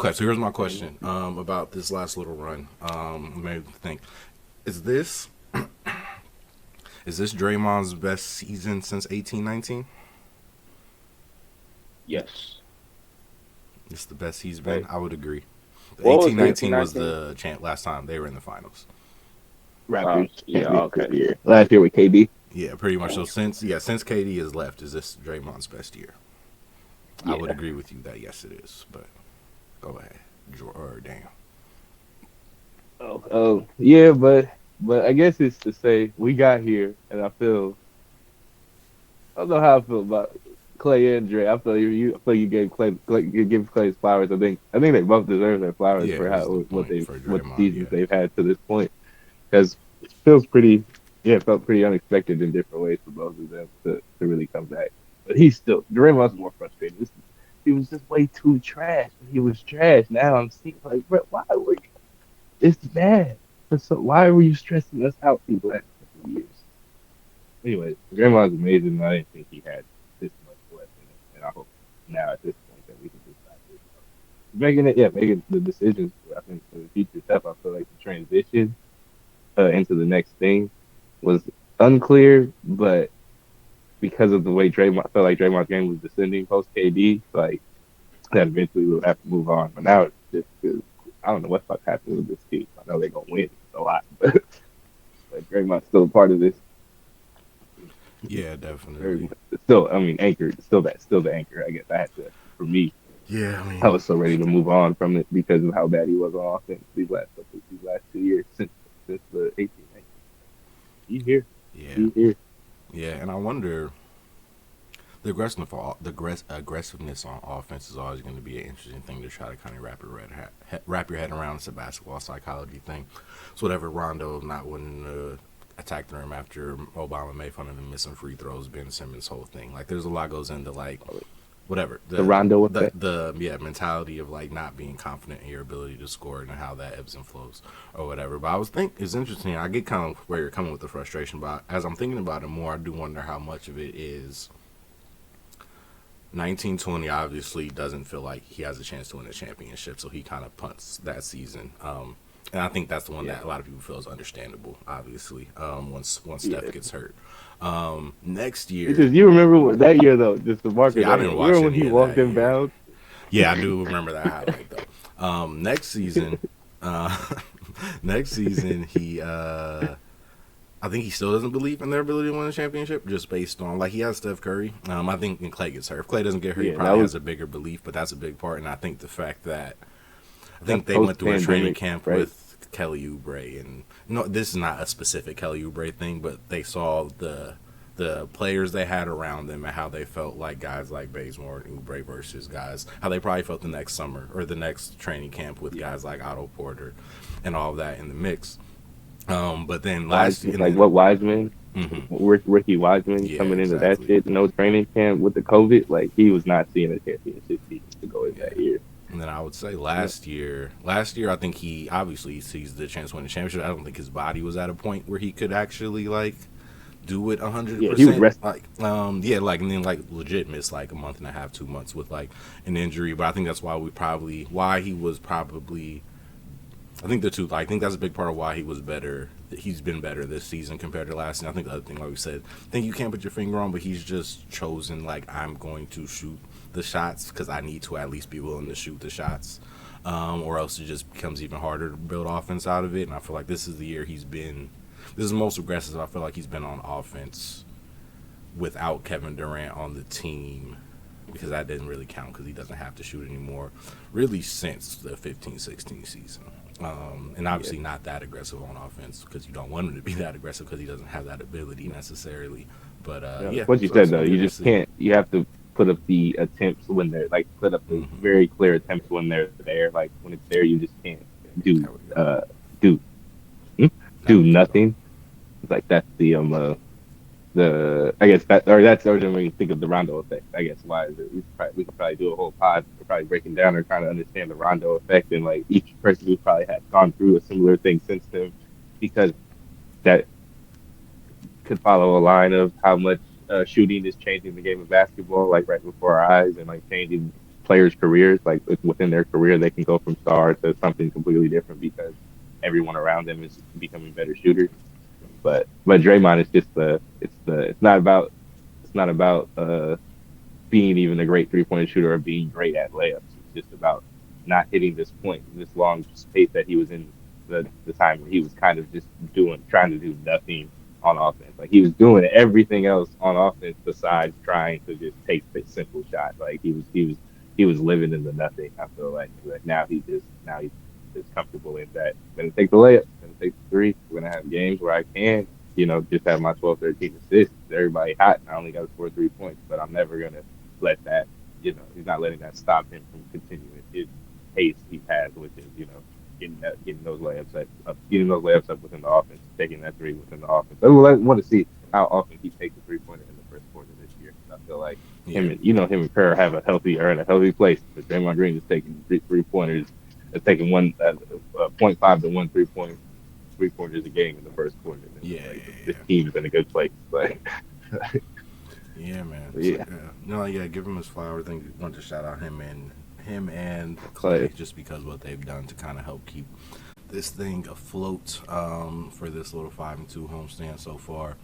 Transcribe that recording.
Okay, so here's my question about this last little run. Made me think: Is this Draymond's best season since 18-19? Yes. It's the best he's been. Right. I would agree. What was 18-19 was 18-19? the last time they were in the finals. Raptors. Yeah. This Okay. year. Last year with KD. Yeah, pretty much. So since KD has left, is this Draymond's best year? I would Yeah. agree with you that yes, it is. But go ahead, or damn. Oh, yeah, but I guess it's to say we got here, and I don't know how I feel about Clay and Dre. I feel you gave you give Clay his flowers. I think they both deserve their flowers Yeah, for is the what point for what Draymond. seasons Yeah, they've had to this point. Because it feels pretty, yeah, it felt pretty unexpected in different ways for both of them to really come back. But he's still Draymond's more frustrated. He was just way too trash. He was trash. Now I'm seeing like, bro, why were you? It's bad. So why were you stressing us out these last couple of years? Anyway, Draymond's amazing. I didn't think he had this much left in it, and I hope now at this point that we can decide this. Making the decisions. I think for the future stuff, I feel like the transition into the next thing was unclear, but because of the way Draymond I felt like Draymond's game was descending post KD, like that eventually we'll have to move on. But now it's just I don't know what fuck happened with this team. I know they're gonna win a lot, but Draymond's still a part of this. yeah, Very definitely. much. Still, I mean, anchored. Still the anchor. I guess I had to. For me, Yeah, I I mean, was so ready to move on from it because of how bad he was on offense these last 2 years since the 18. He's here. yeah, He's here. yeah, and I wonder aggressiveness on offense is always going to be an interesting thing to try to kind of wrap your head around. It's a basketball psychology thing. It's whatever Rondo not wanting to attack the rim after Obama made fun of him missing free throws, Ben Simmons' whole thing. Like, there's a lot goes into like whatever The Rondo effect. the mentality of like not being confident in your ability to score and how that ebbs and flows or whatever. But I was think it's interesting. I get kind of where you're coming with the frustration, but as I'm thinking about it more, I do wonder how much of it is 1920 obviously doesn't feel like he has a chance to win a championship, so he kind of punts that season. And I think that's the one Yeah. that a lot of people feel is understandable. Obviously, once Yeah. Steph gets hurt, next It's year, just you remember that year though, just the marker yeah, I that year. didn't watch Remember when he any of walked that in year. bounds? Yeah, I do remember that highlight though. Next season, uh, next season he I think he still doesn't believe in their ability to win a championship just based on like he has Steph Curry. I think when Clay gets hurt, if Clay doesn't get hurt, he Yeah, that probably was has a bigger belief, but that's a big part. And I think the fact that I that's think they post went through a training pandemic, camp right? with Kelly Oubre, and no, this is not a specific Kelly Oubre thing, but they saw the players they had around them and how they felt like guys like Bazemore and Oubre versus guys how they probably felt the next summer or the next training camp with Yeah. guys like Otto Porter and all of that in the mix. But then Wise last year, and like then what Wiseman, hmm Ricky Wiseman yeah, coming into that exactly. shit, no training camp with the COVID, like he was not seeing a championship season to go in Yeah. that year. And then I would say Yeah. last year I think he obviously sees the chance to win the championship. I don't think his body was at a point where he could actually like do it a hundred Yeah, he was percent. resting. Like yeah, like and then like legit miss like a month and a half, 2 months with like an injury. But I think that's why he was probably I think the two. I think that's a big part of why he was better. He's been better this season compared to last season. I think the other thing, like we said, I think you can't put your finger on, but he's just chosen like I'm going to shoot the shots because I need to at least be willing to shoot the shots, or else it just becomes even harder to build offense out of it. And I feel like this is the year he's been. This is the most aggressive I feel like he's been on offense without Kevin Durant on the team because that didn't really count because he doesn't have to shoot anymore really since the 15-16 season. And Yeah. obviously not that aggressive on offense because you don't want him to be that aggressive because he doesn't have that ability necessarily. But Yeah. yeah, What you so said it's though, gonna be you just interesting to see. can't. You have to put up the attempts when they're like put up the Mm-hmm. very clear attempts when they're there. Like when it's there, you just can't do There we go. uh do hmm? There do we go. nothing. It's like that's the I guess that or that's the when you think of the Rondo effect. I guess why is it, we could probably do a whole pod for probably breaking down or trying to understand the Rondo effect and like each person who probably has gone through a similar thing since then because that could follow a line of how much shooting is changing the game of basketball like right before our eyes and like changing players' careers, like within their career, they can go from star to something completely different because everyone around them is becoming better shooters. But Draymond is just it's not about being even a great 3 point shooter or being great at layups. It's just about not hitting this point, this long space that he was in the time where he was kind of just trying to do nothing on offense. Like he was doing everything else on offense besides trying to just take the simple shot. Like he was living in the nothing. I feel like now he's just comfortable in that. I'm gonna take the layup, I'm gonna take the three. We're gonna have games where I can, just have my 12, 13 assists. Everybody hot. And I only got to score 3 points, but I'm never gonna let that, he's not letting that stop him from continuing his pace he has, which is, getting those layups up within the offense, taking that three within the offense. I want to see how often he takes a 3 pointer in the first quarter this year. I feel like Yeah. him and Kerr have a healthy place, but Draymond Green is taking three pointers, taking one 0.5 to 3 pointers a game in the first quarter. And Yeah. like, this team's in a good place, but Yeah, man. So, yeah, yeah. No, yeah, give him his flower. I think we want to shout out him and Clay. Clay just because what they've done to kind of help keep this thing afloat for this little 5-2 homestand so far.